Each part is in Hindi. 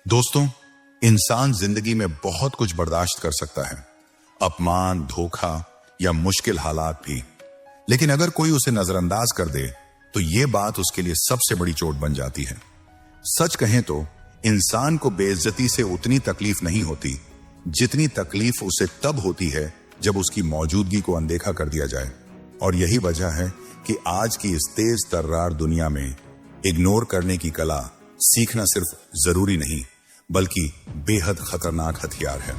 दोस्तों, इंसान जिंदगी में बहुत कुछ बर्दाश्त कर सकता है, अपमान, धोखा या मुश्किल हालात भी। लेकिन अगर कोई उसे नजरअंदाज कर दे तो ये बात उसके लिए सबसे बड़ी चोट बन जाती है। सच कहें तो इंसान को बेइज्जती से उतनी तकलीफ नहीं होती जितनी तकलीफ उसे तब होती है जब उसकी मौजूदगी को अनदेखा कर दिया जाए। और यही वजह है कि आज की इस तेज तर्रार दुनिया में इग्नोर करने की कला सीखना सिर्फ जरूरी नहीं बल्कि बेहद खतरनाक हथियार है।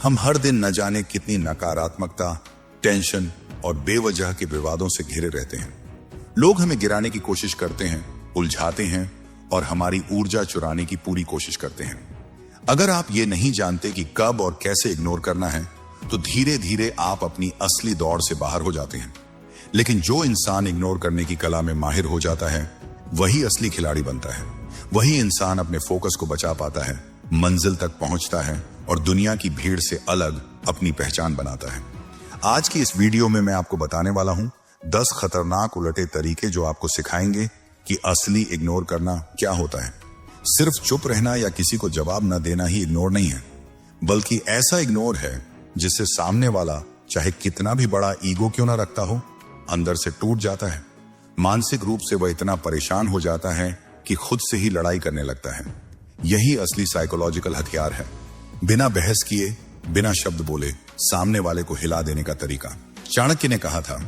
हम हर दिन न जाने कितनी नकारात्मकता, टेंशन और बेवजह के विवादों से घिरे रहते हैं। लोग हमें गिराने की कोशिश करते हैं, उलझाते हैं और हमारी ऊर्जा चुराने की पूरी कोशिश करते हैं। अगर आप ये नहीं जानते कि कब और कैसे इग्नोर करना है तो धीरे धीरे आप अपनी असली दौड़ से बाहर हो जाते हैं। लेकिन जो इंसान इग्नोर करने की कला में माहिर हो जाता है वही असली खिलाड़ी बनता है। वही इंसान अपने फोकस को बचा पाता है, मंजिल तक पहुंचता है और दुनिया की भीड़ से अलग अपनी पहचान बनाता है। आज की इस वीडियो में मैं आपको बताने वाला हूं 10 खतरनाक उलटे तरीके जो आपको सिखाएंगे कि असली इग्नोर करना क्या होता है। सिर्फ चुप रहना या किसी को जवाब न देना ही इग्नोर नहीं है, बल्कि ऐसा इग्नोर है जिससे सामने वाला चाहे कितना भी बड़ा ईगो क्यों ना रखता हो, अंदर से टूट जाता है। मानसिक रूप से वह इतना परेशान हो जाता है कि खुद से ही लड़ाई करने लगता है। यही असली साइकोलॉजिकल हथियार है। बिना बहस किए, बिना शब्द बोले सामने वाले को हिला देने का तरीका। चाणक्य ने कहा था,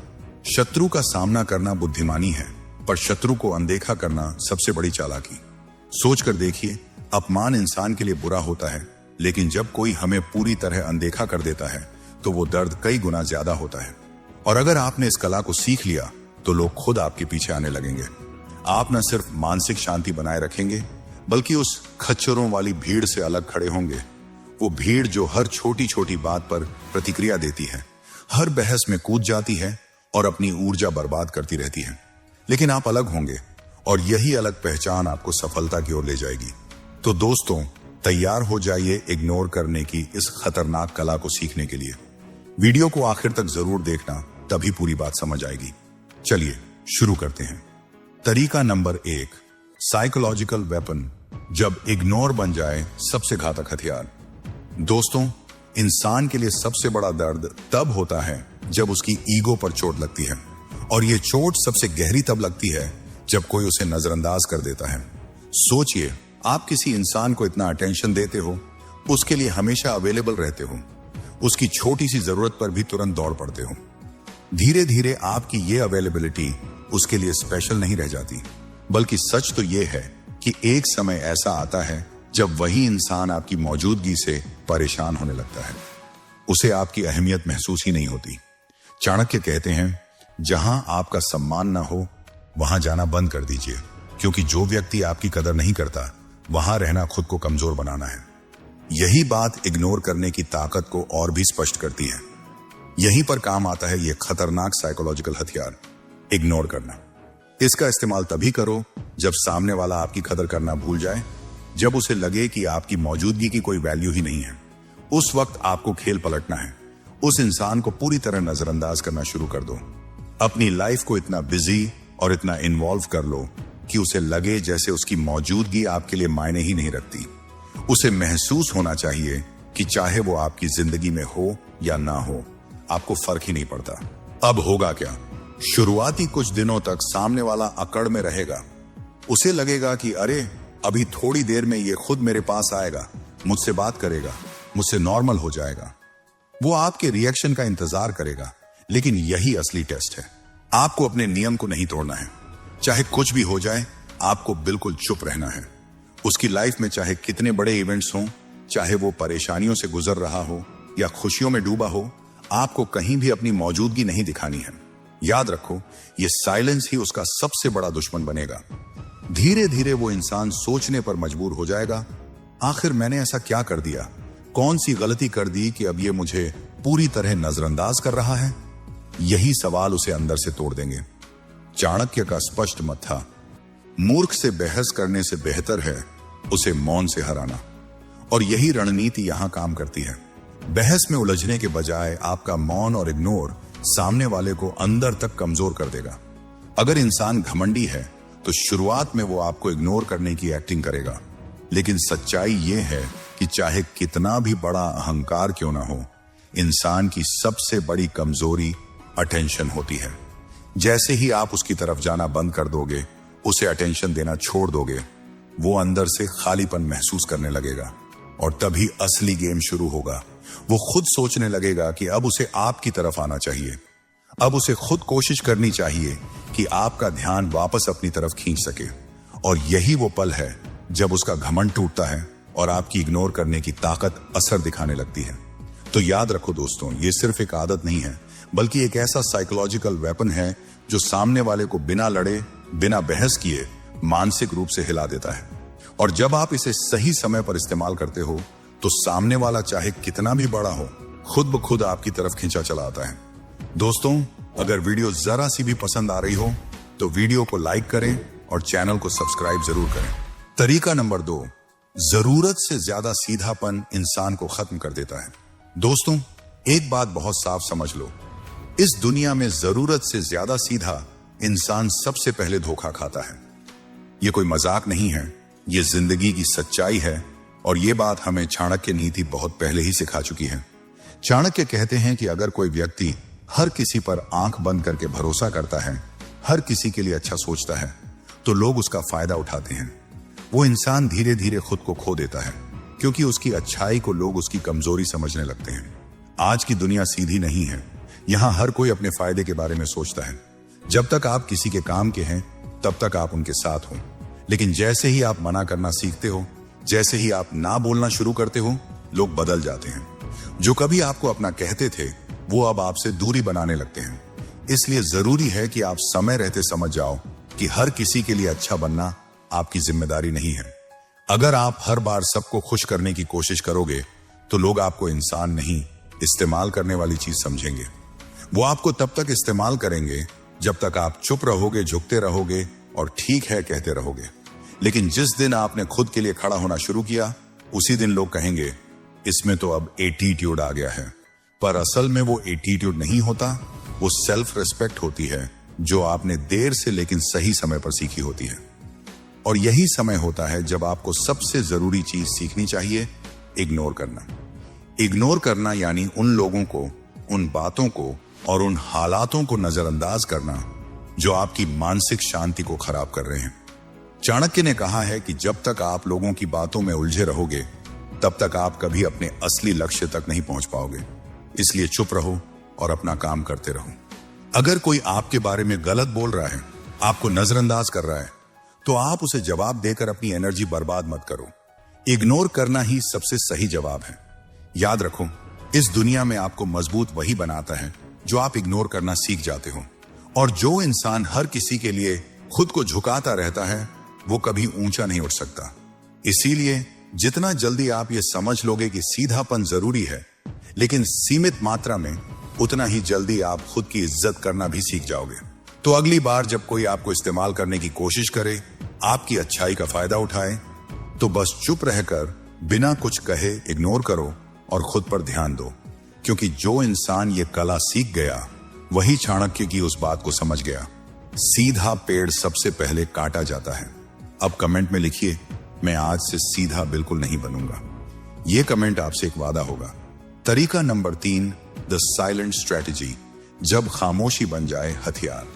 शत्रु का सामना करना बुद्धिमानी है, पर शत्रु को अनदेखा करना सबसे बड़ी चालाकी। सोचकर देखिए, अपमान इंसान के लिए बुरा होता है, लेकिन जब कोई हमें पूरी तरह अनदेखा कर देता है तो वो दर्द कई गुना ज्यादा होता है। और अगर आपने इस कला को सीख लिया तो लोग खुद आपके पीछे आने लगेंगे। आप न सिर्फ मानसिक शांति बनाए रखेंगे बल्कि उस खच्चरों वाली भीड़ से अलग खड़े होंगे। वो भीड़ जो हर छोटी छोटी बात पर प्रतिक्रिया देती है, हर बहस में कूद जाती है और अपनी ऊर्जा बर्बाद करती रहती है। लेकिन आप अलग होंगे और यही अलग पहचान आपको सफलता की ओर ले जाएगी। तो दोस्तों, तैयार हो जाइए इग्नोर करने की इस खतरनाक कला को सीखने के लिए। वीडियो को आखिर तक जरूर देखना, तभी पूरी बात समझ आएगी। चलिए शुरू करते हैं। तरीका नंबर 1, साइकोलॉजिकल वेपन, जब इग्नोर बन जाए सबसे घातक हथियार। दोस्तों, इंसान के लिए सबसे बड़ा दर्द तब होता है जब उसकी ईगो पर चोट लगती है, और ये चोट सबसे गहरी तब लगती है जब कोई उसे नजरअंदाज कर देता है। सोचिए, आप किसी इंसान को इतना अटेंशन देते हो, उसके लिए हमेशा अवेलेबल रहते हो, उसकी छोटी सी जरूरत पर भी तुरंत दौड़ पड़ते हो। धीरे धीरे आपकी ये अवेलेबिलिटी उसके लिए स्पेशल नहीं रह जाती, बल्कि सच तो ये है कि एक समय ऐसा आता है जब वही इंसान आपकी मौजूदगी से परेशान होने लगता है। उसे आपकी अहमियत महसूस ही नहीं होती। चाणक्य कहते हैं, जहां आपका सम्मान ना हो वहां जाना बंद कर दीजिए, क्योंकि जो व्यक्ति आपकी कदर नहीं करता वहां रहना खुद को कमजोर बनाना है। यही बात इग्नोर करने की ताकत को और भी स्पष्ट करती है। यहीं पर काम आता है यह खतरनाक साइकोलॉजिकल हथियार, इग्नोर करना। इसका इस्तेमाल तभी करो जब सामने वाला आपकी कदर करना भूल जाए, जब उसे लगे कि आपकी मौजूदगी की कोई वैल्यू ही नहीं है। उस वक्त आपको खेल पलटना है। उस इंसान को पूरी तरह नजरअंदाज करना शुरू कर दो। अपनी लाइफ को इतना बिजी और इतना इन्वॉल्व कर लो कि उसे लगे जैसे उसकी मौजूदगी आपके लिए मायने ही नहीं रखती। उसे महसूस होना चाहिए कि चाहे वो आपकी जिंदगी में हो या ना हो, आपको फर्क ही नहीं पड़ता। अब होगा क्या? शुरुआती कुछ दिनों तक सामने वाला अकड़ में रहेगा। उसे लगेगा कि अरे, अभी थोड़ी देर में ये खुद मेरे पास आएगा, मुझसे बात करेगा, मुझसे नॉर्मल हो जाएगा। वो आपके रिएक्शन का इंतजार करेगा। लेकिन यही असली टेस्ट है। आपको अपने नियम को नहीं तोड़ना है। चाहे कुछ भी हो जाए, आपको बिल्कुल चुप रहना है। उसकी लाइफ में चाहे कितने बड़े इवेंट्स हों, चाहे वो परेशानियों से गुजर रहा हो या खुशियों में डूबा हो, आपको कहीं भी अपनी मौजूदगी नहीं दिखानी है। याद रखो, ये साइलेंस ही उसका सबसे बड़ा दुश्मन बनेगा। धीरे धीरे वो इंसान सोचने पर मजबूर हो जाएगा, आखिर मैंने ऐसा क्या कर दिया, कौन सी गलती कर दी कि अब ये मुझे पूरी तरह नजरअंदाज कर रहा है। यही सवाल उसे अंदर से तोड़ देंगे। चाणक्य का स्पष्ट मत था, मूर्ख से बहस करने से बेहतर है उसे मौन से हराना। और यही रणनीति यहां काम करती है। बहस में उलझने के बजाय आपका मौन और इग्नोर सामने वाले को अंदर तक कमजोर कर देगा। अगर इंसान घमंडी है तो शुरुआत में वो आपको इग्नोर करने की एक्टिंग करेगा, लेकिन सच्चाई ये है कि चाहे कितना भी बड़ा अहंकार क्यों ना हो, इंसान की सबसे बड़ी कमजोरी अटेंशन होती है। जैसे ही आप उसकी तरफ जाना बंद कर दोगे, उसे अटेंशन देना छोड़ दोगे, वो अंदर से खालीपन महसूस करने लगेगा और तभी असली गेम शुरू होगा। वो खुद सोचने लगेगा कि अब उसे आपकी तरफ आना चाहिए। अब उसे खुद कोशिश करनी चाहिए कि आपका ध्यान वापस अपनी तरफ खींच सके। और यही वो पल है जब उसका घमंड टूटता है और आपकी इग्नोर करने की ताकत असर दिखाने लगती है। तो याद रखो दोस्तों, ये सिर्फ एक आदत नहीं है, बल्कि एक ऐसा साइकोलॉजिकल वेपन है जो सामने वाले को बिना लड़े, बिना बहस किए मानसिक रूप से हिला देता है। और जब आप इसे सही समय पर इस्तेमाल करते हो तो सामने वाला चाहे कितना भी बड़ा हो, खुद ब खुद आपकी तरफ खींचा चला आता है। दोस्तों, अगर वीडियो जरा सी भी पसंद आ रही हो तो वीडियो को लाइक करें और चैनल को सब्सक्राइब जरूर करें। तरीका नंबर 2, जरूरत से ज्यादा सीधापन इंसान को खत्म कर देता है। दोस्तों, एक बात बहुत साफ समझ लो, इस दुनिया में जरूरत से ज्यादा सीधा इंसान सबसे पहले धोखा खाता है। ये कोई मजाक नहीं है, ये जिंदगी की सच्चाई है। और ये बात हमें चाणक्य नीति बहुत पहले ही सिखा चुकी है। चाणक्य कहते हैं कि अगर कोई व्यक्ति हर किसी पर आंख बंद करके भरोसा करता है, हर किसी के लिए अच्छा सोचता है, तो लोग उसका फायदा उठाते हैं। वो इंसान धीरे धीरे खुद को खो देता है, क्योंकि उसकी अच्छाई को लोग उसकी कमजोरी समझने लगते हैं। आज की दुनिया सीधी नहीं है, यहाँ हर कोई अपने फायदे के बारे में सोचता है। जब तक आप किसी के काम के हैं, तब तक आप उनके साथ हो। लेकिन जैसे ही आप मना करना सीखते हो, जैसे ही आप ना बोलना शुरू करते हो, लोग बदल जाते हैं। जो कभी आपको अपना कहते थे, वो अब आपसे दूरी बनाने लगते हैं। इसलिए जरूरी है कि आप समय रहते समझ जाओ कि हर किसी के लिए अच्छा बनना आपकी जिम्मेदारी नहीं है। अगर आप हर बार सबको खुश करने की कोशिश करोगे तो लोग आपको इंसान नहीं, इस्तेमाल करने वाली चीज समझेंगे। वो आपको तब तक इस्तेमाल करेंगे जब तक आप चुप रहोगे, झुकते रहोगे और ठीक है कहते रहोगे। लेकिन जिस दिन आपने खुद के लिए खड़ा होना शुरू किया, उसी दिन लोग कहेंगे इसमें तो अब एटीट्यूड आ गया है। पर असल में वो एटीट्यूड नहीं होता, वो सेल्फ रिस्पेक्ट होती है, जो आपने देर से लेकिन सही समय पर सीखी होती है। और यही समय होता है जब आपको सबसे जरूरी चीज सीखनी चाहिए, इग्नोर करना। इग्नोर करना यानी उन लोगों को, उन बातों को और उन हालातों को नजरअंदाज करना जो आपकी मानसिक शांति को खराब कर रहे हैं। चाणक्य ने कहा है कि जब तक आप लोगों की बातों में उलझे रहोगे, तब तक आप कभी अपने असली लक्ष्य तक नहीं पहुंच पाओगे। इसलिए चुप रहो और अपना काम करते रहो। अगर कोई आपके बारे में गलत बोल रहा है, आपको नजरअंदाज कर रहा है, तो आप उसे जवाब देकर अपनी एनर्जी बर्बाद मत करो। इग्नोर करना ही सबसे सही जवाब है। याद रखो, इस दुनिया में आपको मजबूत वही बनाता है जो आप इग्नोर करना सीख जाते हो। और जो इंसान हर किसी के लिए खुद को झुकाता रहता है, वो कभी ऊंचा नहीं उठ सकता। इसीलिए जितना जल्दी आप ये समझ लोगे कि सीधापन जरूरी है, लेकिन सीमित मात्रा में, उतना ही जल्दी आप खुद की इज्जत करना भी सीख जाओगे। तो अगली बार जब कोई आपको इस्तेमाल करने की कोशिश करे, आपकी अच्छाई का फायदा उठाए, तो बस चुप रहकर बिना कुछ कहे इग्नोर करो और खुद पर ध्यान दो। क्योंकि जो इंसान ये कला सीख गया, वही चाणक्य की उस बात को समझ गया, सीधा पेड़ सबसे पहले काटा जाता है। अब कमेंट में लिखिए, मैं आज से सीधा बिल्कुल नहीं बनूंगा। यह कमेंट आपसे एक वादा होगा। तरीका नंबर 3, द साइलेंट स्ट्रेटेजी, जब खामोशी बन जाए हथियार।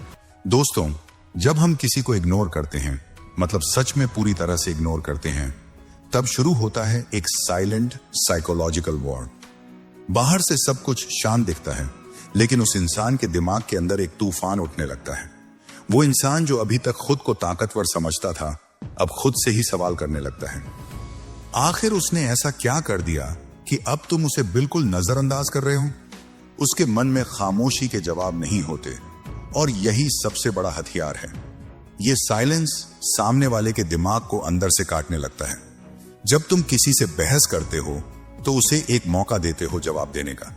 दोस्तों, जब हम किसी को इग्नोर करते हैं, मतलब सच में पूरी तरह से इग्नोर करते हैं, तब शुरू होता है एक साइलेंट साइकोलॉजिकल वॉर। बाहर से सब कुछ शांत दिखता है, लेकिन उस इंसान के दिमाग के अंदर एक तूफान उठने लगता है। वो इंसान जो अभी तक खुद को ताकतवर समझता था, अब खुद से ही सवाल करने लगता है, आखिर उसने ऐसा क्या कर दिया कि अब तुम उसे बिल्कुल नजरअंदाज कर रहे हो। उसके मन में खामोशी के जवाब नहीं होते, और यही सबसे बड़ा हथियार है। यह साइलेंस सामने वाले के दिमाग को अंदर से काटने लगता है। जब तुम किसी से बहस करते हो तो उसे एक मौका देते हो जवाब देने का,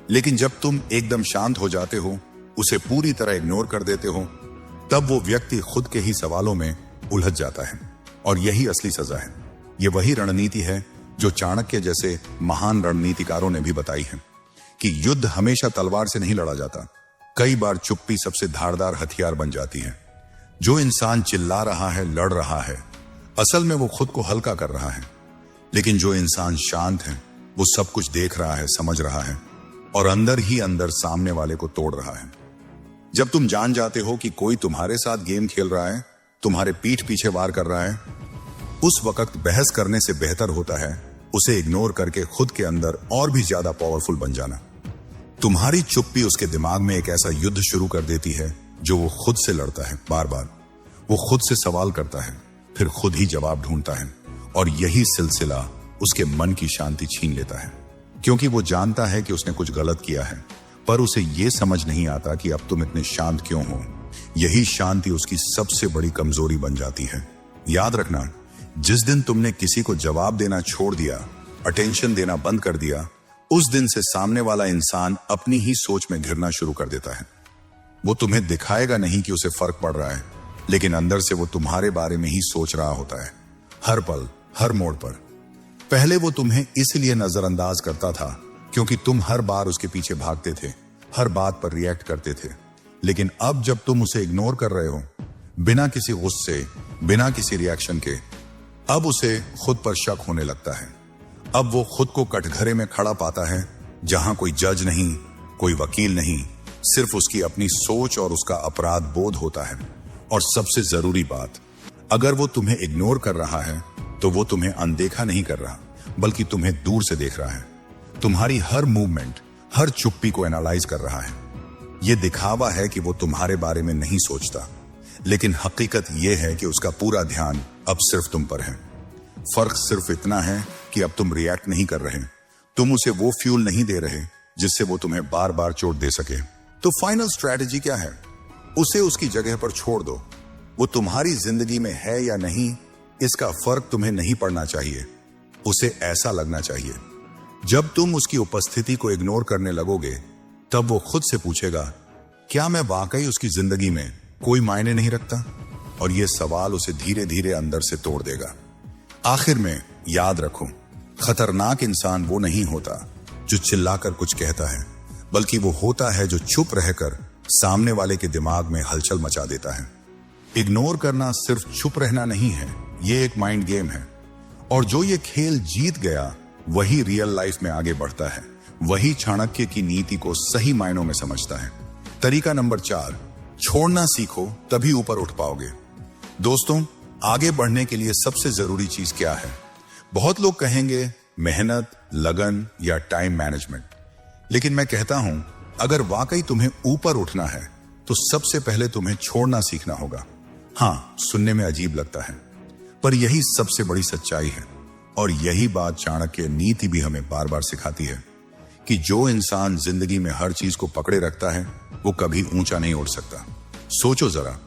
लेकिन जब तुम एकदम शांत हो जाते हो, उसे पूरी तरह इग्नोर कर देते हो, तब वो व्यक्ति खुद के ही सवालों में उलझ जाता है। और यही असली सजा है। ये वही रणनीति है जो चाणक्य जैसे महान रणनीतिकारों ने भी बताई है कि युद्ध हमेशा तलवार से नहीं लड़ा जाता। कई बार चुप्पी सबसे धारदार हथियार बन जाती है। जो इंसान चिल्ला रहा है, लड़ रहा है, असल में वो खुद को हल्का कर रहा है। लेकिन जो इंसान शांत है वो सब कुछ देख रहा है, समझ रहा है और अंदर ही अंदर सामने वाले को तोड़ रहा है। जब तुम जान जाते हो कि कोई तुम्हारे साथ गेम खेल रहा है, तुम्हारे पीठ पीछे वार कर रहा है, उस वक्त बहस करने से बेहतर होता है उसे इग्नोर करके खुद के अंदर और भी ज्यादा पावरफुल बन जाना। तुम्हारी चुप्पी उसके दिमाग में एक ऐसा युद्ध शुरू कर देती है जो वो खुद से लड़ता है। बार बार वो खुद से सवाल करता है, फिर खुद ही जवाब ढूंढता है और यही सिलसिला उसके मन की शांति छीन लेता है। क्योंकि वो जानता है कि उसने कुछ गलत किया है, पर उसे ये समझ नहीं आता कि अब तुम इतने शांत क्यों हो। यही शांति उसकी सबसे बड़ी कमजोरी बन जाती है। याद रखना, जिस दिन तुमने किसी को जवाब देना छोड़ दिया, अटेंशन देना बंद कर दिया, उस दिन से सामने वाला इंसान अपनी ही सोच में घिरना शुरू कर देता है। वो तुम्हें दिखाएगा नहीं कि उसे फर्क पड़ रहा है, लेकिन अंदर से वो तुम्हारे बारे में ही सोच रहा होता है, हर पल, हर मोड़ पर। पहले वो तुम्हें इसलिए नजरअंदाज करता था क्योंकि तुम हर बार उसके पीछे भागते थे, हर बात पर रिएक्ट करते थे। लेकिन अब जब तुम उसे इग्नोर कर रहे हो, बिना किसी गुस्से, बिना किसी रिएक्शन के, अब उसे खुद पर शक होने लगता है। अब वो खुद को कटघरे में खड़ा पाता है जहां कोई जज नहीं, कोई वकील नहीं, सिर्फ उसकी अपनी सोच और उसका अपराध बोध होता है। और सबसे जरूरी बात, अगर वो तुम्हें इग्नोर कर रहा है तो वो तुम्हें अनदेखा नहीं कर रहा, बल्कि तुम्हें दूर से देख रहा है। तुम्हारी हर मूवमेंट, हर चुप्पी को एनालाइज कर रहा है। ये दिखावा है कि वो तुम्हारे बारे में नहीं सोचता, लेकिन हकीकत ये है कि उसका पूरा ध्यान अब सिर्फ तुम पर है। फर्क सिर्फ इतना है कि अब तुम रिएक्ट नहीं कर रहे, तुम उसे वो फ्यूल नहीं दे रहे जिससे वो तुम्हें बार बार चोट दे सके। तो फाइनल स्ट्रैटेजी क्या है? उसे उसकी जगह पर छोड़ दो। वो तुम्हारी जिंदगी में है या नहीं, इसका फर्क तुम्हें नहीं पड़ना चाहिए। उसे ऐसा लगना चाहिए, जब तुम उसकी उपस्थिति को इग्नोर करने लगोगे, तब वो खुद से पूछेगा, क्या मैं वाकई उसकी जिंदगी में कोई मायने नहीं रखता? और ये सवाल उसे धीरे धीरे अंदर से तोड़ देगा। आखिर में याद रखो, खतरनाक इंसान वो नहीं होता जो चिल्लाकर कुछ कहता है, बल्कि वो होता है जो चुप रहकर सामने वाले के दिमाग में हलचल मचा देता है। इग्नोर करना सिर्फ चुप रहना नहीं है, ये एक माइंड गेम है। और जो ये खेल जीत गया वही रियल लाइफ में आगे बढ़ता है, वही चाणक्य की नीति को सही मायनों में समझता है। तरीका नंबर 4, छोड़ना सीखो, तभी ऊपर उठ पाओगे। दोस्तों, आगे बढ़ने के लिए सबसे जरूरी चीज क्या है? बहुत लोग कहेंगे मेहनत, लगन या टाइम मैनेजमेंट। लेकिन मैं कहता हूं, अगर वाकई तुम्हें ऊपर उठना है तो सबसे पहले तुम्हें छोड़ना सीखना होगा। हाँ, सुनने में अजीब लगता है, पर यही सबसे बड़ी सच्चाई है। और यही बात चाणक्य नीति भी हमें बार बार सिखाती है कि जो इंसान जिंदगी में हर चीज को पकड़े रखता है वो कभी ऊंचा नहीं उठ सकता। सोचो जरा,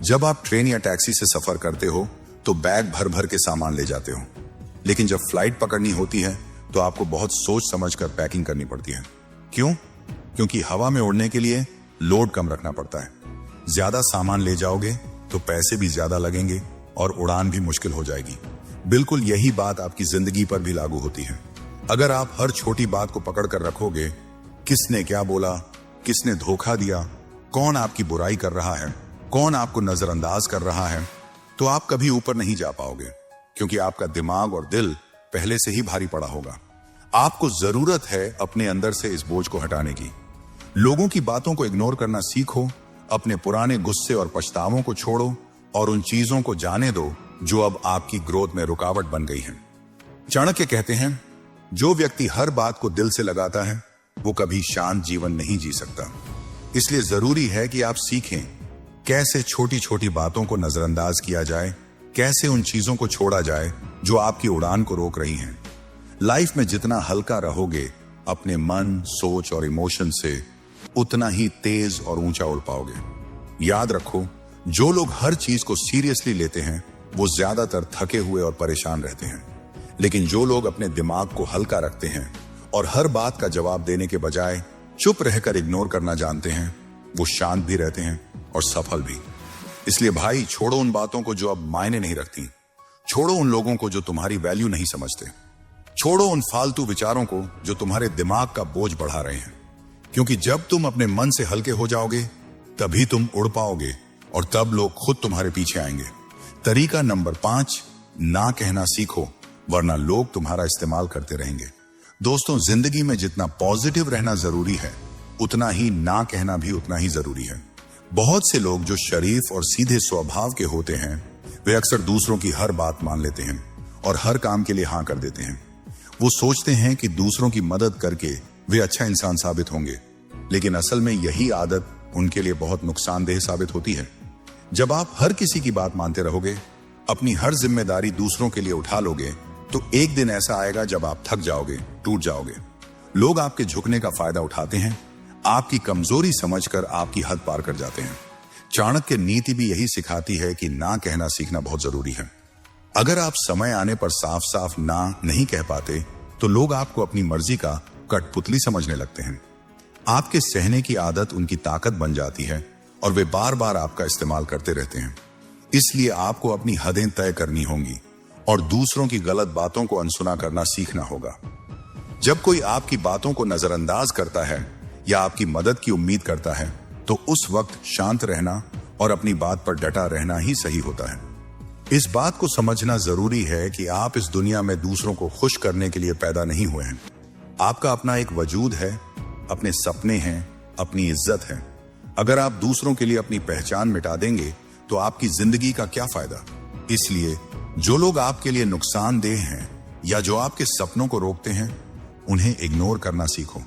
जब आप ट्रेन या टैक्सी से सफर करते हो तो बैग भर भर के सामान ले जाते हो, लेकिन जब फ्लाइट पकड़नी होती है तो आपको बहुत सोच समझकर पैकिंग करनी पड़ती है। क्यों? क्योंकि हवा में उड़ने के लिए लोड कम रखना पड़ता है। ज्यादा सामान ले जाओगे तो पैसे भी ज्यादा लगेंगे और उड़ान भी मुश्किल हो जाएगी। बिल्कुल यही बात आपकी जिंदगी पर भी लागू होती है। अगर आप हर छोटी बात को पकड़ कर रखोगे, किसने क्या बोला, किसने धोखा दिया, कौन आपकी बुराई कर रहा है, कौन आपको नजरअंदाज कर रहा है, तो आप कभी ऊपर नहीं जा पाओगे, क्योंकि आपका दिमाग और दिल पहले से ही भारी पड़ा होगा। आपको जरूरत है अपने अंदर से इस बोझ को हटाने की। लोगों की बातों को इग्नोर करना सीखो, अपने पुराने गुस्से और पछतावों को छोड़ो और उन चीजों को जाने दो जो अब आपकी ग्रोथ में रुकावट बन गई हैं। चाणक्य कहते हैं, जो व्यक्ति हर बात को दिल से लगाता है वो कभी शांत जीवन नहीं जी सकता। इसलिए जरूरी है कि आप सीखें कैसे छोटी छोटी बातों को नजरअंदाज किया जाए, कैसे उन चीजों को छोड़ा जाए जो आपकी उड़ान को रोक रही हैं। लाइफ में जितना हल्का रहोगे अपने मन, सोच और इमोशन से, उतना ही तेज और ऊंचा उड़ पाओगे। याद रखो, जो लोग हर चीज को सीरियसली लेते हैं वो ज्यादातर थके हुए और परेशान रहते हैं, लेकिन जो लोग अपने दिमाग को हल्का रखते हैं और हर बात का जवाब देने के बजाय चुप रहकर इग्नोर करना जानते हैं, वो शांत भी रहते हैं और सफल भी। इसलिए भाई, छोड़ो उन बातों को जो अब मायने नहीं रखती, छोड़ो उन लोगों को जो तुम्हारी वैल्यू नहीं समझते, छोड़ो उन फालतू विचारों को जो तुम्हारे दिमाग का बोझ बढ़ा रहे हैं। क्योंकि जब तुम अपने मन से हल्के हो जाओगे तभी तुम उड़ पाओगे और तब लोग खुद तुम्हारे पीछे आएंगे। तरीका नंबर 5, ना कहना सीखो, वरना लोग तुम्हारा इस्तेमाल करते रहेंगे। दोस्तों, जिंदगी में जितना पॉजिटिव रहना जरूरी है, उतना ही ना कहना भी उतना ही जरूरी है। बहुत से लोग जो शरीफ और सीधे स्वभाव के होते हैं, वे अक्सर दूसरों की हर बात मान लेते हैं और हर काम के लिए हाँ कर देते हैं। वो सोचते हैं कि दूसरों की मदद करके वे अच्छा इंसान साबित होंगे, लेकिन असल में यही आदत उनके लिए बहुत नुकसानदेह साबित होती है। जब आप हर किसी की बात मानते रहोगे, अपनी हर जिम्मेदारी दूसरों के लिए उठा लोगे, तो एक दिन ऐसा आएगा जब आप थक जाओगे, टूट जाओगे। लोग आपके झुकने का फायदा उठाते हैं, आपकी कमजोरी समझकर आपकी हद पार कर जाते हैं। चाणक्य नीति भी यही सिखाती है कि ना कहना सीखना बहुत जरूरी है। अगर आप समय आने पर साफ साफ ना नहीं कह पाते, तो लोग आपको अपनी मर्जी का कठपुतली समझने लगते हैं। आपके सहने की आदत उनकी ताकत बन जाती है और वे बार बार आपका इस्तेमाल करते रहते हैं। इसलिए आपको अपनी हदें तय करनी होंगी और दूसरों की गलत बातों को अनसुना करना सीखना होगा। जब कोई आपकी बातों को नजरअंदाज करता है या आपकी मदद की उम्मीद करता है, तो उस वक्त शांत रहना और अपनी बात पर डटा रहना ही सही होता है। इस बात को समझना जरूरी है कि आप इस दुनिया में दूसरों को खुश करने के लिए पैदा नहीं हुए हैं। आपका अपना एक वजूद है, अपने सपने हैं, अपनी इज्जत है। अगर आप दूसरों के लिए अपनी पहचान मिटा देंगे, तो आपकी जिंदगी का क्या फायदा। इसलिए जो लोग आपके लिए नुकसानदेह हैं या जो आपके सपनों को रोकते हैं, उन्हें इग्नोर करना सीखो।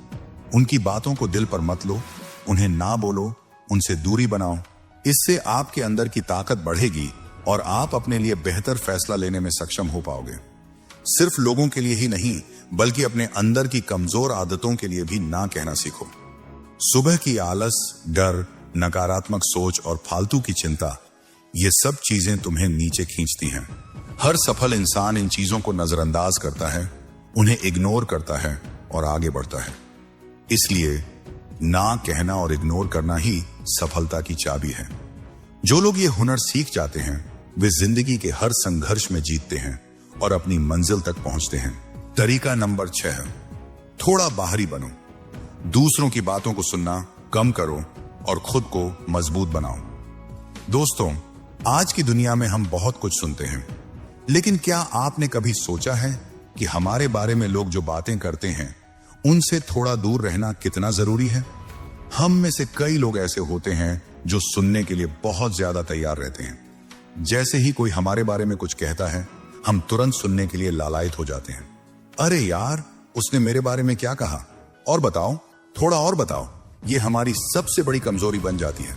उनकी बातों को दिल पर मत लो, उन्हें ना बोलो, उनसे दूरी बनाओ। इससे आपके अंदर की ताकत बढ़ेगी और आप अपने लिए बेहतर फैसला लेने में सक्षम हो पाओगे। सिर्फ लोगों के लिए ही नहीं, बल्कि अपने अंदर की कमजोर आदतों के लिए भी ना कहना सीखो। सुबह की आलस, डर, नकारात्मक सोच और फालतू की चिंता, ये सब चीजें तुम्हें नीचे खींचती हैं। हर सफल इंसान इन चीजों को नजरअंदाज करता है, उन्हें इग्नोर करता है और आगे बढ़ता है। इसलिए ना कहना और इग्नोर करना ही सफलता की चाबी है। जो लोग ये हुनर सीख जाते हैं, वे जिंदगी के हर संघर्ष में जीतते हैं और अपनी मंजिल तक पहुंचते हैं। तरीका नंबर 6, थोड़ा बाहरी बनो। दूसरों की बातों को सुनना कम करो और खुद को मजबूत बनाओ। दोस्तों, आज की दुनिया में हम बहुत कुछ सुनते हैं, लेकिन क्या आपने कभी सोचा है कि हमारे बारे में लोग जो बातें करते हैं, उनसे थोड़ा दूर रहना कितना जरूरी है। हम में से कई लोग ऐसे होते हैं जो सुनने के लिए बहुत ज्यादा तैयार रहते हैं। जैसे ही कोई हमारे बारे में कुछ कहता है, हम तुरंत सुनने के लिए लालायित हो जाते हैं। अरे यार, उसने मेरे बारे में क्या कहा, और बताओ, थोड़ा और बताओ। ये हमारी सबसे बड़ी कमजोरी बन जाती है।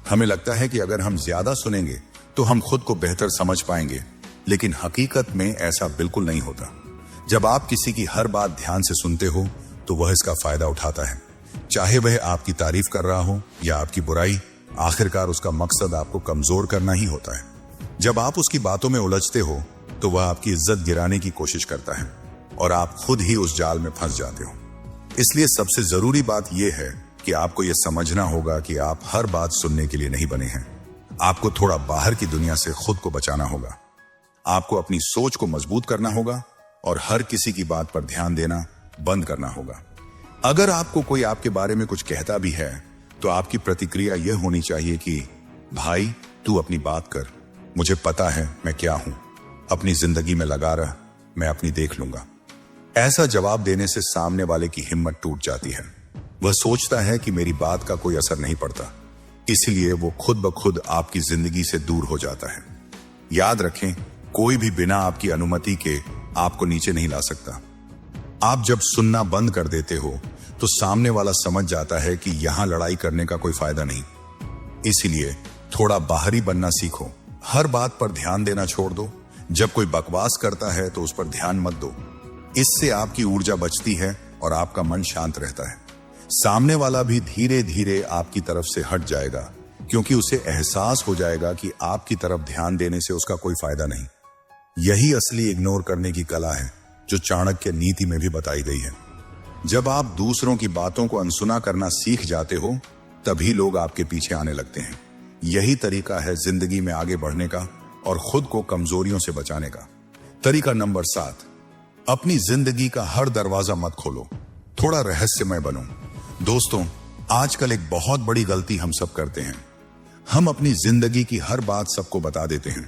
हमें लगता है कि अगर हम ज्यादा सुनेंगे तो हम खुद को बेहतर समझ पाएंगे, लेकिन हकीकत में ऐसा बिल्कुल नहीं होता। जब आप किसी की हर बात ध्यान से सुनते हो, तो वह इसका फायदा उठाता है। चाहे वह आपकी तारीफ कर रहा हो या आपकी बुराई, आखिरकार उसका मकसद आपको कमजोर करना ही होता है। जब आप उसकी बातों में उलझते हो, तो वह आपकी इज्जत गिराने की कोशिश करता है और आप खुद ही उस जाल में फंस जाते हो। इसलिए सबसे जरूरी बात यह है कि आपको यह समझना होगा कि आप हर बात सुनने के लिए नहीं बने हैं। आपको थोड़ा बाहर की दुनिया से खुद को बचाना होगा। आपको अपनी सोच को मजबूत करना होगा और हर किसी की बात पर ध्यान देना बंद करना होगा। अगर आपको कोई आपके बारे में कुछ कहता भी है, तो आपकी प्रतिक्रिया यह होनी चाहिए कि भाई, तू अपनी बात कर, मुझे पता है मैं क्या हूं, अपनी जिंदगी में लगा रह, मैं अपनी देख लूंगा। ऐसा जवाब देने से सामने वाले की हिम्मत टूट जाती है। वह सोचता है कि मेरी बात का कोई असर नहीं पड़ता, इसलिए वो खुद ब खुद आपकी जिंदगी से दूर हो जाता है। याद रखें, कोई भी बिना आपकी अनुमति के आपको नीचे नहीं ला सकता। आप जब सुनना बंद कर देते हो, तो सामने वाला समझ जाता है कि यहां लड़ाई करने का कोई फायदा नहीं। इसीलिए थोड़ा बाहरी बनना सीखो। हर बात पर ध्यान देना छोड़ दो। जब कोई बकवास करता है तो उस पर ध्यान मत दो। इससे आपकी ऊर्जा बचती है और आपका मन शांत रहता है। सामने वाला भी धीरे धीरे आपकी तरफ से हट जाएगा, क्योंकि उसे एहसास हो जाएगा कि आपकी तरफ ध्यान देने से उसका कोई फायदा नहीं। यही असली इग्नोर करने की कला है, जो चाणक्य नीति में भी बताई गई है। जब आप दूसरों की बातों को अनसुना करना सीख जाते हो, तभी लोग आपके पीछे आने लगते हैं। यही तरीका है जिंदगी में आगे बढ़ने का और खुद को कमजोरियों से बचाने का। तरीका नंबर 7, अपनी जिंदगी का हर दरवाजा मत खोलो, थोड़ा रहस्यमय बनो। दोस्तों, आजकल एक बहुत बड़ी गलती हम सब करते हैं। हम अपनी जिंदगी की हर बात सबको बता देते हैं।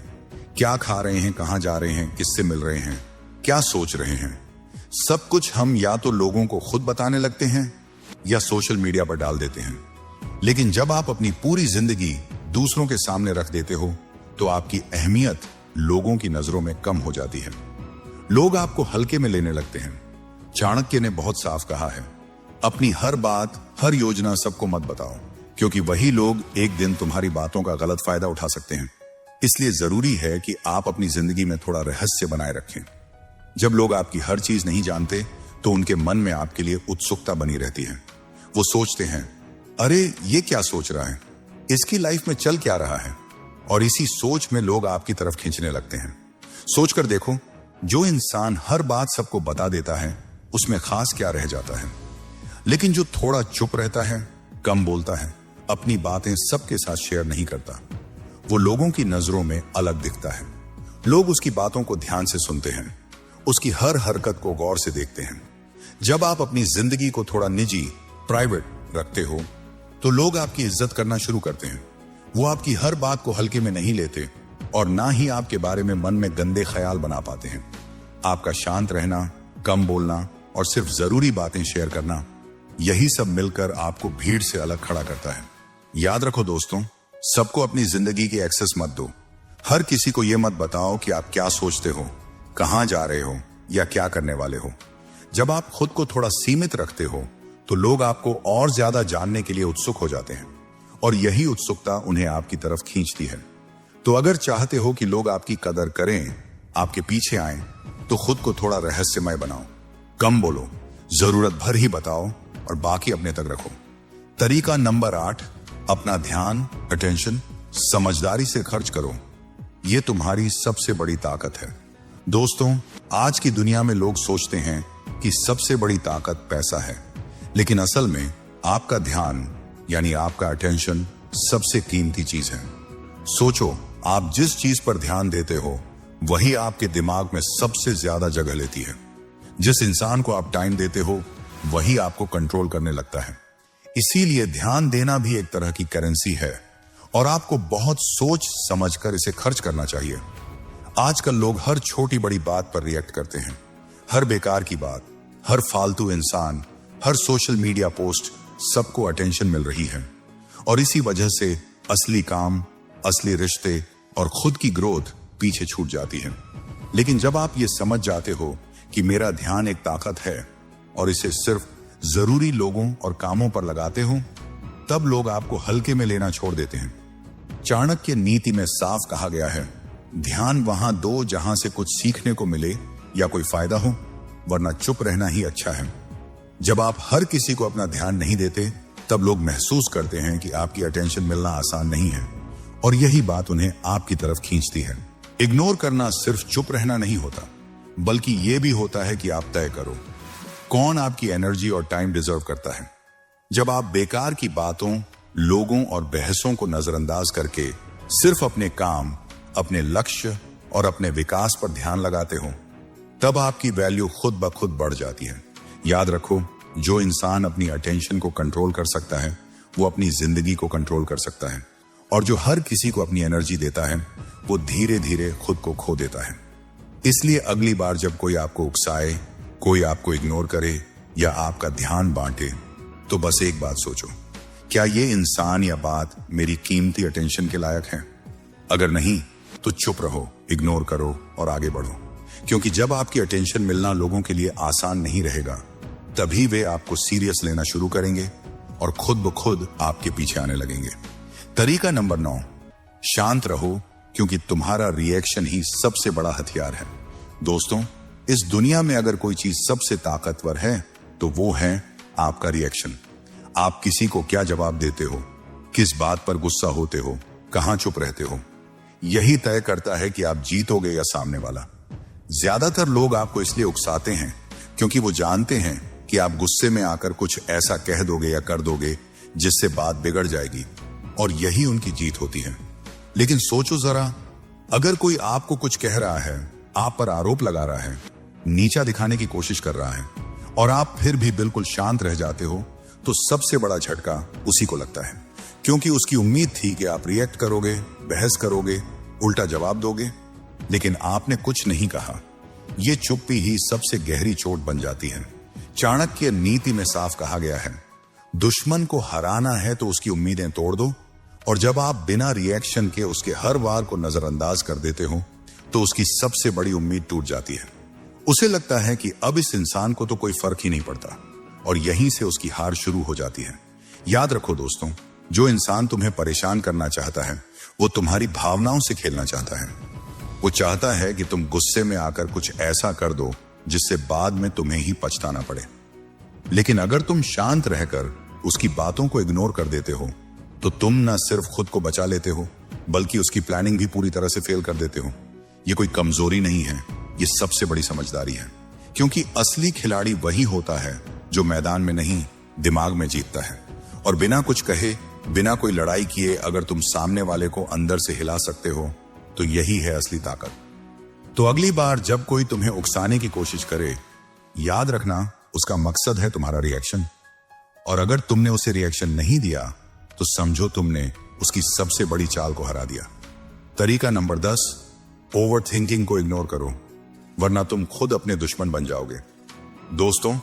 क्या खा रहे हैं, कहां जा रहे हैं, किससे मिल रहे हैं, क्या सोच रहे हैं, सब कुछ हम या तो लोगों को खुद बताने लगते हैं या सोशल मीडिया पर डाल देते हैं। लेकिन जब आप अपनी पूरी जिंदगी दूसरों के सामने रख देते हो तो आपकी अहमियत लोगों की नजरों में कम हो जाती है। लोग आपको हल्के में लेने लगते हैं। चाणक्य ने बहुत साफ कहा है, अपनी हर बात, हर योजना सबको मत बताओ, क्योंकि वही लोग एक दिन तुम्हारी बातों का गलत फायदा उठा सकते हैं। इसलिए जरूरी है कि आप अपनी जिंदगी में थोड़ा रहस्य बनाए रखें। जब लोग आपकी हर चीज नहीं जानते तो उनके मन में आपके लिए उत्सुकता बनी रहती है। वो सोचते हैं, अरे ये क्या सोच रहा है, इसकी लाइफ में चल क्या रहा है, और इसी सोच में लोग आपकी तरफ खींचने लगते हैं। सोचकर देखो, जो इंसान हर बात सबको बता देता है उसमें खास क्या रह जाता है। लेकिन जो थोड़ा चुप रहता है, कम बोलता है, अपनी बातें सबके साथ शेयर नहीं करता, वो लोगों की नजरों में अलग दिखता है। लोग उसकी बातों को ध्यान से सुनते हैं, उसकी हर हरकत को गौर से देखते हैं। जब आप अपनी जिंदगी को थोड़ा निजी, प्राइवेट रखते हो तो लोग आपकी इज्जत करना शुरू करते हैं। वो आपकी हर बात को हल्के में नहीं लेते और ना ही आपके बारे में मन में गंदे ख्याल बना पाते हैं। आपका शांत रहना, कम बोलना और सिर्फ जरूरी बातें शेयर करना, यही सब मिलकर आपको भीड़ से अलग खड़ा करता है। याद रखो दोस्तों, सबको अपनी जिंदगी की एक्सेस मत दो। हर किसी को यह मत बताओ कि आप क्या सोचते हो, कहां जा रहे हो या क्या करने वाले हो। जब आप खुद को थोड़ा सीमित रखते हो तो लोग आपको और ज्यादा जानने के लिए उत्सुक हो जाते हैं और यही उत्सुकता उन्हें आपकी तरफ खींचती है। तो अगर चाहते हो कि लोग आपकी कदर करें, आपके पीछे आएं, तो खुद को थोड़ा रहस्यमय बनाओ। कम बोलो, जरूरत भर ही बताओ और बाकी अपने तक रखो। तरीका नंबर 8, अपना ध्यान, अटेंशन समझदारी से खर्च करो। यह तुम्हारी सबसे बड़ी ताकत है। दोस्तों, आज की दुनिया में लोग सोचते हैं कि सबसे बड़ी ताकत पैसा है, लेकिन असल में आपका ध्यान यानी आपका अटेंशन सबसे कीमती चीज है। सोचो, आप जिस चीज पर ध्यान देते हो वही आपके दिमाग में सबसे ज्यादा जगह लेती है। जिस इंसान को आप टाइम देते हो वही आपको कंट्रोल करने लगता है। इसीलिए ध्यान देना भी एक तरह की करेंसी है और आपको बहुत सोच समझकर इसे खर्च करना चाहिए। आजकल लोग हर छोटी बड़ी बात पर रिएक्ट करते हैं। हर बेकार की बात, हर फालतू इंसान, हर सोशल मीडिया पोस्ट, सबको अटेंशन मिल रही है और इसी वजह से असली काम, असली रिश्ते और खुद की ग्रोथ पीछे छूट जाती है। लेकिन जब आप ये समझ जाते हो कि मेरा ध्यान एक ताकत है और इसे सिर्फ जरूरी लोगों और कामों पर लगाते हो, तब लोग आपको हल्के में लेना छोड़ देते हैं। चाणक्य नीति में साफ कहा गया है, ध्यान वहां दो जहां से कुछ सीखने को मिले या कोई फायदा हो, वरना चुप रहना ही अच्छा है। जब आप हर किसी को अपना ध्यान नहीं देते, तब लोग महसूस करते हैं कि आपकी अटेंशन मिलना आसान नहीं है और यही बात उन्हें आपकी तरफ खींचती है। इग्नोर करना सिर्फ चुप रहना नहीं होता, बल्कि यह भी होता है कि आप तय करो कौन आपकी एनर्जी और टाइम डिजर्व करता है। जब आप बेकार की बातों, लोगों और बहसों को नजरअंदाज करके सिर्फ अपने काम, अपने लक्ष्य और अपने विकास पर ध्यान लगाते हो, तब आपकी वैल्यू खुद ब खुद बढ़ जाती है। याद रखो, जो इंसान अपनी अटेंशन को कंट्रोल कर सकता है वो अपनी जिंदगी को कंट्रोल कर सकता है, और जो हर किसी को अपनी एनर्जी देता है वो धीरे धीरे खुद को खो देता है। इसलिए अगली बार जब कोई आपको उकसाए, कोई आपको इग्नोर करे या आपका ध्यान बांटे, तो बस एक बात सोचो, क्या ये इंसान या बात मेरी कीमती अटेंशन के लायक है? अगर नहीं तो चुप रहो, इग्नोर करो और आगे बढ़ो, क्योंकि जब आपकी अटेंशन मिलना लोगों के लिए आसान नहीं रहेगा, तभी वे आपको सीरियस लेना शुरू करेंगे और खुद ब खुद आपके पीछे आने लगेंगे। तरीका नंबर 9, शांत रहो, क्योंकि तुम्हारा रिएक्शन ही सबसे बड़ा हथियार है। दोस्तों, इस दुनिया में अगर कोई चीज सबसे ताकतवर है तो वो है आपका रिएक्शन। आप किसी को क्या जवाब देते हो, किस बात पर गुस्सा होते हो, कहां चुप रहते हो, यही तय करता है कि आप जीतोगे या सामने वाला। ज्यादातर लोग आपको इसलिए उकसाते हैं क्योंकि वो जानते हैं कि आप गुस्से में आकर कुछ ऐसा कह दोगे या कर दोगे जिससे बात बिगड़ जाएगी, और यही उनकी जीत होती है। लेकिन सोचो जरा, अगर कोई आपको कुछ कह रहा है, आप पर आरोप लगा रहा है, नीचा दिखाने की कोशिश कर रहा है, और आप फिर भी बिल्कुल शांत रह जाते हो, तो सबसे बड़ा झटका उसी को लगता है, क्योंकि उसकी उम्मीद थी कि आप रिएक्ट करोगे, बहस करोगे, उल्टा जवाब दोगे। लेकिन आपने कुछ नहीं कहा। यह चुप्पी ही सबसे गहरी चोट बन जाती है। चाणक्य नीति में साफ कहा गया है, दुश्मन को हराना है तो उसकी उम्मीदें तोड़ दो, और जब आप बिना रिएक्शन के उसके हर वार को नजरअंदाज कर देते हो तो उसकी सबसे बड़ी उम्मीद टूट जाती है। उसे लगता है कि अब इस इंसान को तो कोई फर्क ही नहीं पड़ता, और यहीं से उसकी हार शुरू हो जाती है। याद रखो दोस्तों, जो इंसान तुम्हें परेशान करना चाहता है वो तुम्हारी भावनाओं से खेलना चाहता है। वो चाहता है कि तुम गुस्से में आकर कुछ ऐसा कर दो जिससे बाद में तुम्हें ही पछताना पड़े। लेकिन अगर तुम शांत रहकर उसकी बातों को इग्नोर कर देते हो तो तुम न सिर्फ खुद को बचा लेते हो बल्कि उसकी प्लानिंग भी पूरी तरह से फेल कर देते हो। ये कोई कमजोरी नहीं है, ये सबसे बड़ी समझदारी है, क्योंकि असली खिलाड़ी वही होता है जो मैदान में नहीं दिमाग में जीतता है। और बिना कुछ कहे, बिना कोई लड़ाई किए अगर तुम सामने वाले को अंदर से हिला सकते हो तो यही है असली ताकत। तो अगली बार जब कोई तुम्हें उकसाने की कोशिश करे, याद रखना उसका मकसद है तुम्हारा रिएक्शन, और अगर तुमने उसे रिएक्शन नहीं दिया तो समझो तुमने उसकी सबसे बड़ी चाल को हरा दिया। तरीका नंबर 10, ओवर थिंकिंग को इग्नोर करो, वरना तुम खुद अपने दुश्मन बन जाओगे। दोस्तों,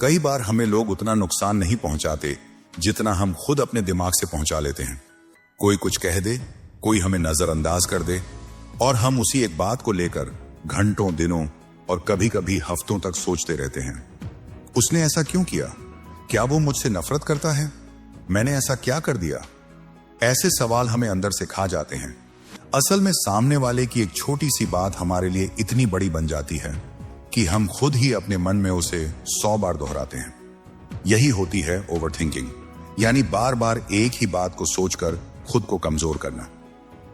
कई बार हमें लोग उतना नुकसान नहीं पहुंचाते जितना हम खुद अपने दिमाग से पहुंचा लेते हैं। कोई कुछ कह दे, कोई हमें नजरअंदाज कर दे, और हम उसी एक बात को लेकर घंटों, दिनों और कभी कभी हफ्तों तक सोचते रहते हैं। उसने ऐसा क्यों किया? क्या वो मुझसे नफरत करता है? मैंने ऐसा क्या कर दिया? ऐसे सवाल हमें अंदर से खा जाते हैं। असल में सामने वाले की एक छोटी सी बात हमारे लिए इतनी बड़ी बन जाती है कि हम खुद ही अपने मन में उसे 100 बार दोहराते हैं। यही होती है ओवर थिंकिंग, यानी बार बार एक ही बात को सोचकर खुद को कमजोर करना।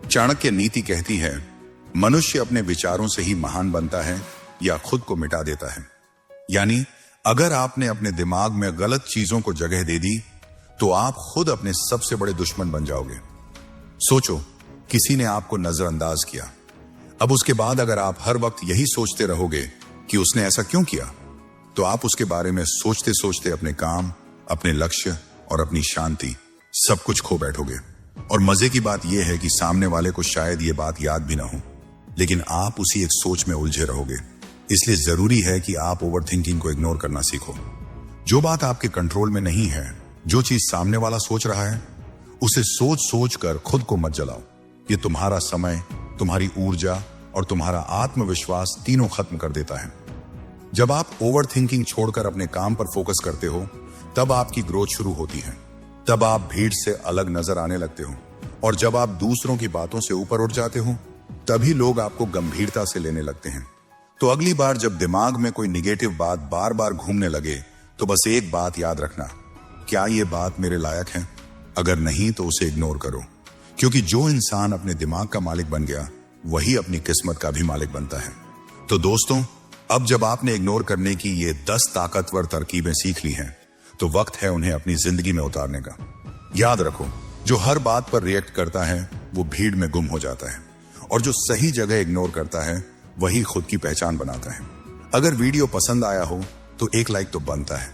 चाणक्य नीति कहती है, मनुष्य अपने विचारों से ही महान बनता है या खुद को मिटा देता है। यानी अगर आपने अपने दिमाग में गलत चीजों को जगह दे दी तो आप खुद अपने सबसे बड़े दुश्मन बन जाओगे। सोचो, किसी ने आपको नजरअंदाज किया। अब उसके बाद अगर आप हर वक्त यही सोचते रहोगे कि उसने ऐसा क्यों किया, तो आप उसके बारे में सोचते सोचते अपने काम, अपने लक्ष्य और अपनी शांति सब कुछ खो बैठोगे। और मजे की बात यह है कि सामने वाले को शायद ये बात याद भी ना हो, लेकिन आप उसी एक सोच में उलझे रहोगे। इसलिए जरूरी है कि आप ओवर थिंकिंग को इग्नोर करना सीखो। जो बात आपके कंट्रोल में नहीं है, जो चीज सामने वाला सोच रहा है, उसे सोच सोच कर खुद को मत जलाओ। ये तुम्हारा समय, तुम्हारी ऊर्जा और तुम्हारा आत्मविश्वास तीनों खत्म कर देता है। जब आप ओवर थिंकिंग छोड़कर अपने काम पर फोकस करते हो, तब आपकी ग्रोथ शुरू होती है। तब आप भीड़ से अलग नजर आने लगते हो, और जब आप दूसरों की बातों से ऊपर उठ जाते हो, तभी लोग आपको गंभीरता से लेने लगते हैं। तो अगली बार जब दिमाग में कोई निगेटिव बात बार बार घूमने लगे, तो बस एक बात याद रखना, क्या ये बात मेरे लायक है? अगर नहीं तो उसे इग्नोर करो, क्योंकि जो इंसान अपने दिमाग का मालिक बन गया वही अपनी किस्मत का भी मालिक बनता है। तो दोस्तों, अब जब आपने इग्नोर करने की ये 10 ताकतवर तरकीबें सीख ली हैं, तो वक्त है उन्हें अपनी जिंदगी में उतारने का। याद रखो, जो हर बात पर रिएक्ट करता है वो भीड़ में गुम हो जाता है, और जो सही जगह इग्नोर करता है वही खुद की पहचान बनाता है। अगर वीडियो पसंद आया हो तो एक लाइक तो बनता है,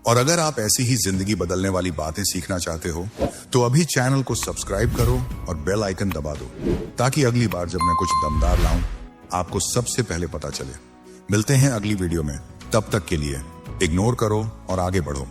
और अगर आप ऐसी ही जिंदगी बदलने वाली बातें सीखना चाहते हो तो अभी चैनल को सब्सक्राइब करो और बेल आइकन दबा दो, ताकि अगली बार जब मैं कुछ दमदार लाऊं आपको सबसे पहले पता चले। मिलते हैं अगली वीडियो में, तब तक के लिए इग्नोर करो और आगे बढ़ो।